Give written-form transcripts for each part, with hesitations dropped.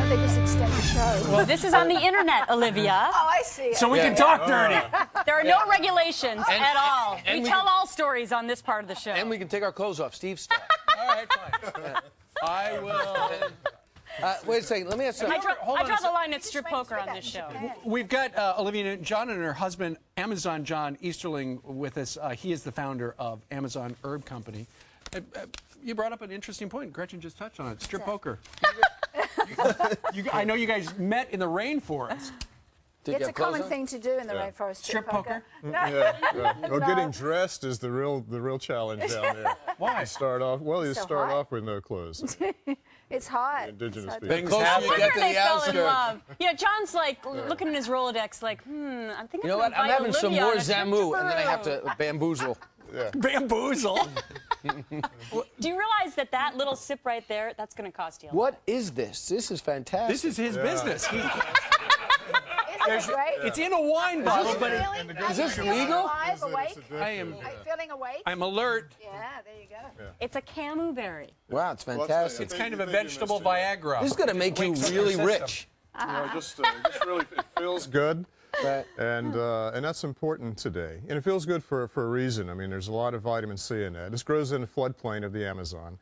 they just extend the show? Well, this is on the internet, Olivia. Oh, I see. So we can talk dirty. There are no regulations at all. and We we tell can- all stories on this part of the show. And we can take our clothes off, Steve style. All right, fine. I will. Wait a second. Let me ask you. I draw Hold on a the sec. line at strip poker on this show. We've got Olivia Newton-John and her husband, Amazon John Easterling, with us. He is the founder of Amazon Herb Company. You brought up an interesting point. Gretchen just touched on it. Strip poker. I know you guys met in the rainforest. It's a common thing to do in the rainforest. Strip poker? No. Well, getting dressed is the real challenge down there. Why? You start off you So start hot. off with no clothes. It's hot. Indigenous It's hot. people. Closer you Wonder get to they the fell in outskirts. love. Yeah, John's like looking in his Rolodex, like, I'm thinking. You know what? I'm having some more Zamu, and then I have to bamboozle. Bamboozle. Do you realize that little sip right there, that's going to cost you a lot? What is this? This is fantastic. This is his business. Isn't it great? It's in a wine bottle, but Is this legal? Alive, awake? I am. Are you feeling awake? I'm alert. Yeah, there you go. It's a camu berry. Wow, it's fantastic. It's kind of a vegetable Viagra. This is going to make you really rich. Just really, it feels good. Right. And that's important today. And it feels good for a reason. I mean, there's a lot of vitamin C in that. This grows in the floodplain of the Amazon.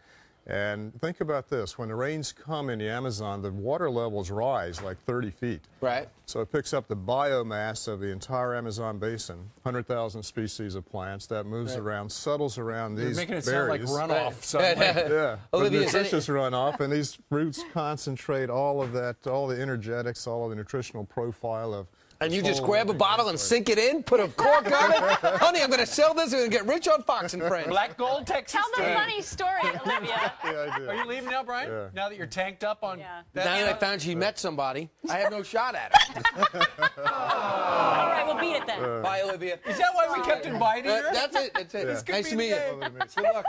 And think about this. When the rains come in the Amazon, the water levels rise like 30 feet. Right. So it picks up the biomass of the entire Amazon basin, 100,000 species of plants that moves around, settles around You're these making it berries. sound like runoff. Suddenly. Yeah, but Olivia, nutritious runoff, and these fruits concentrate all of that, all the energetics, all of the nutritional profile of. And you just grab a bottle and sink it in, put a cork on it. Honey, I'm going to sell this and get rich on Fox and Friends. Black Gold, Texas. Tell the funny story, Olivia. Yeah, I do. Are you leaving now, Brian? Yeah. Now that you're tanked up on Yeah. that? Now that I found she met somebody, I have no shot at her. All right, we'll beat it then. Bye, Olivia. Is that why we kept inviting her? That's it. That's it. This could Nice be to the meet you. day. Good luck.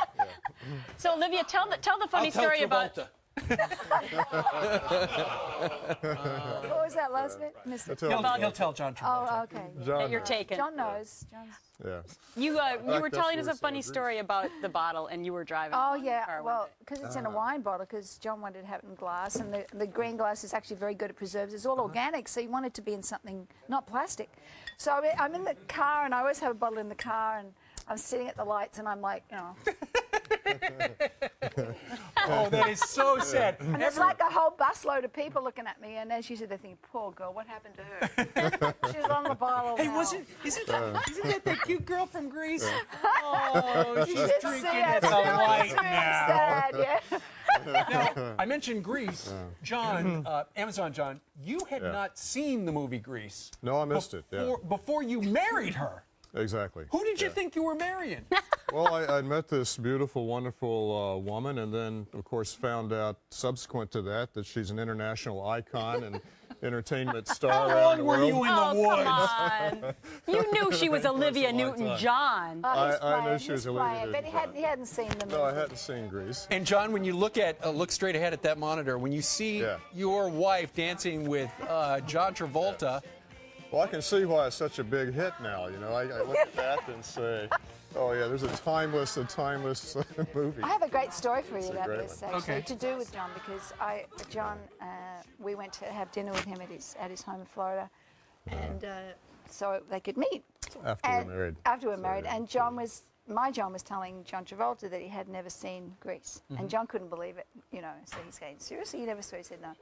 So, Olivia, tell the funny story about. What was that last bit? Missed it. He'll tell John Travolta. Oh, okay. that you're taking. John knows. John's... Yeah. You were that's telling us where a funny it's story about the bottle, and you were driving. Oh, the yeah. car one Well, day. because it's in a wine bottle, because John wanted to have it in glass, and the green glass is actually very good at preserves. It's all organic, so you want it to be in something, not plastic. So I'm in the car, and I always have a bottle in the car, and I'm sitting at the lights, and I'm like, Oh, that is so sad. And it's like a whole busload of people looking at me, and as you said, they think, poor girl, what happened to her? She was on the bottle. Hey, now. isn't that cute girl from Greece? Oh, she's Didn't drinking see at it. the Really light now. sad, yeah. Now, I mentioned Grease. John, Amazon John, you had not seen the movie Grease. No, I missed it. Yeah. Before you married her. Exactly. Who did you think you were marrying? Well, I met this beautiful, wonderful woman, and then, of course, found out subsequent to that she's an international icon and entertainment star How around long the were world. you in the Oh, woods? come on. You knew she was Olivia Newton-John. Oh, he's I knew playing, she was he's Olivia playing, but Newton-John. he hadn't seen the movie. No, I hadn't seen Grease. And John, when you look straight ahead at that monitor, when you see your wife dancing with John Travolta. Well, I can see why it's such a big hit now. You know, I look at that and say, oh yeah, there's a timeless movie. I have a great story for you It's a about great this, one. actually, Okay. to do with John, because John, we went to have dinner with him at his home in Florida, and so they could meet. After we're married. After we're married, and my John was telling John Travolta that he had never seen Grease, and John couldn't believe it, so he's saying, seriously, you never saw it? He said, no.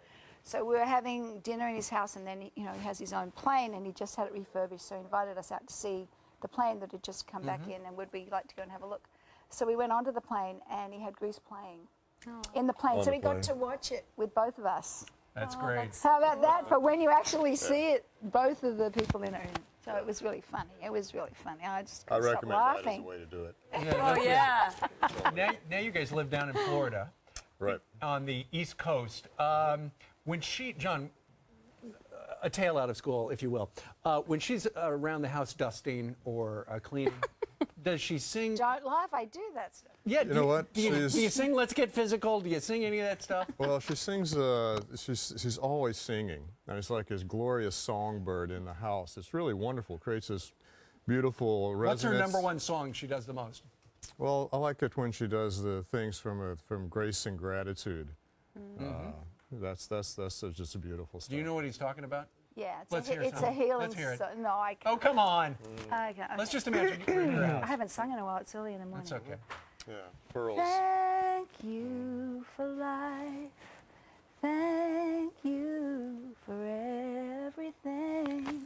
So we were having dinner in his house, and then he has his own plane, and he just had it refurbished. So he invited us out to see the plane that had just come back in, and would we like to go and have a look? So we went onto the plane, and he had Grease playing in the plane. So we got to watch it with both of us. That's great. How about that? But when you actually see it, both of the people in it. So it was really funny. It was really funny. I just couldn't stop recommend that as a laughing. way to do it. Oh, yeah. Now you guys live down in Florida. Right. On the East Coast. When John, a tale out of school, if you will, when she's around the house dusting or cleaning, does she sing? Don't laugh. I do that stuff. Yeah. You know what? Do you sing Let's Get Physical? Do you sing any of that stuff? Well, she sings. She's always singing, and it's like this glorious songbird in the house. It's really wonderful. Creates this beautiful resonance. What's her number one song she does the most? Well, I like it when she does the things from Grace and Gratitude. That's just a beautiful stuff. Do you know what he's talking about? Yeah, Let's hear it's a some. healing. Let's hear it. No, I Oh, can't. come on. I can't. Let's just imagine you're in your I house. haven't sung in a while. It's early in the morning. That's okay. Yeah, pearls. Thank you for life. Thank you for everything.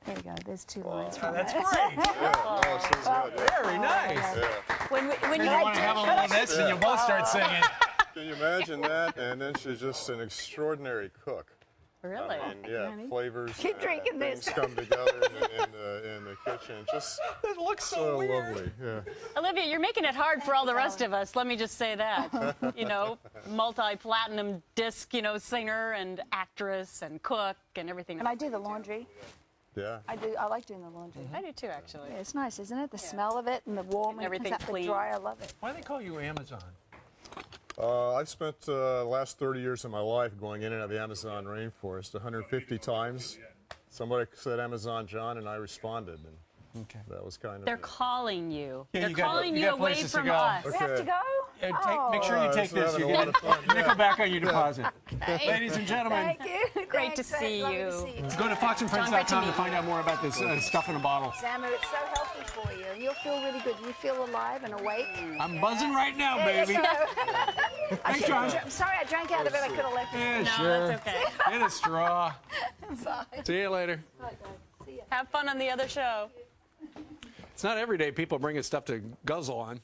There you go. There's 2 lines from That's it. great. Yeah, no, she's good. Very nice. Yeah. When You you want to have a little of this, and you both start singing. Can you imagine that? And then she's just an extraordinary cook. really. And yeah, honey. flavors. Keep drinking things this. come together in the kitchen. Just It looks so so weird. lovely. Yeah. Olivia, you're making it hard for all the rest of us. Let me just say that. You know, multi-platinum disc, singer and actress and cook and everything. And I do the laundry. Yeah. I like doing the laundry. I do too, actually. Yeah, it's nice, isn't it? The smell of it and the warm and everything comes out the clean. dry. I love it. Why do they call you Amazon? I've spent the last 30 years of my life going in and out of the Amazon rainforest 150 times. Somebody said Amazon John, and I responded. And Okay. that was kind of They're it. calling you. Yeah, They're you got- calling you you got away places to from go. us. We have to go? And make sure you Oh, take we're this. You having a lot get of fun, yeah. nickel back on your deposit. Ladies and gentlemen, Thank you. Great to Thanks, see lovely you. to see you. go to foxandfriends.com to meet find out more about this stuff in a bottle. Samu, it's so healthy for you. You'll feel really good. You feel alive and awake. I'm buzzing right now, There you baby. go. Thanks, John. I'm sorry I drank out of it. I could have left it. Yeah, No, sure. that's okay. Get a straw. Sorry. See you later. Have fun on the other show. It's not every day people bring us stuff to guzzle on.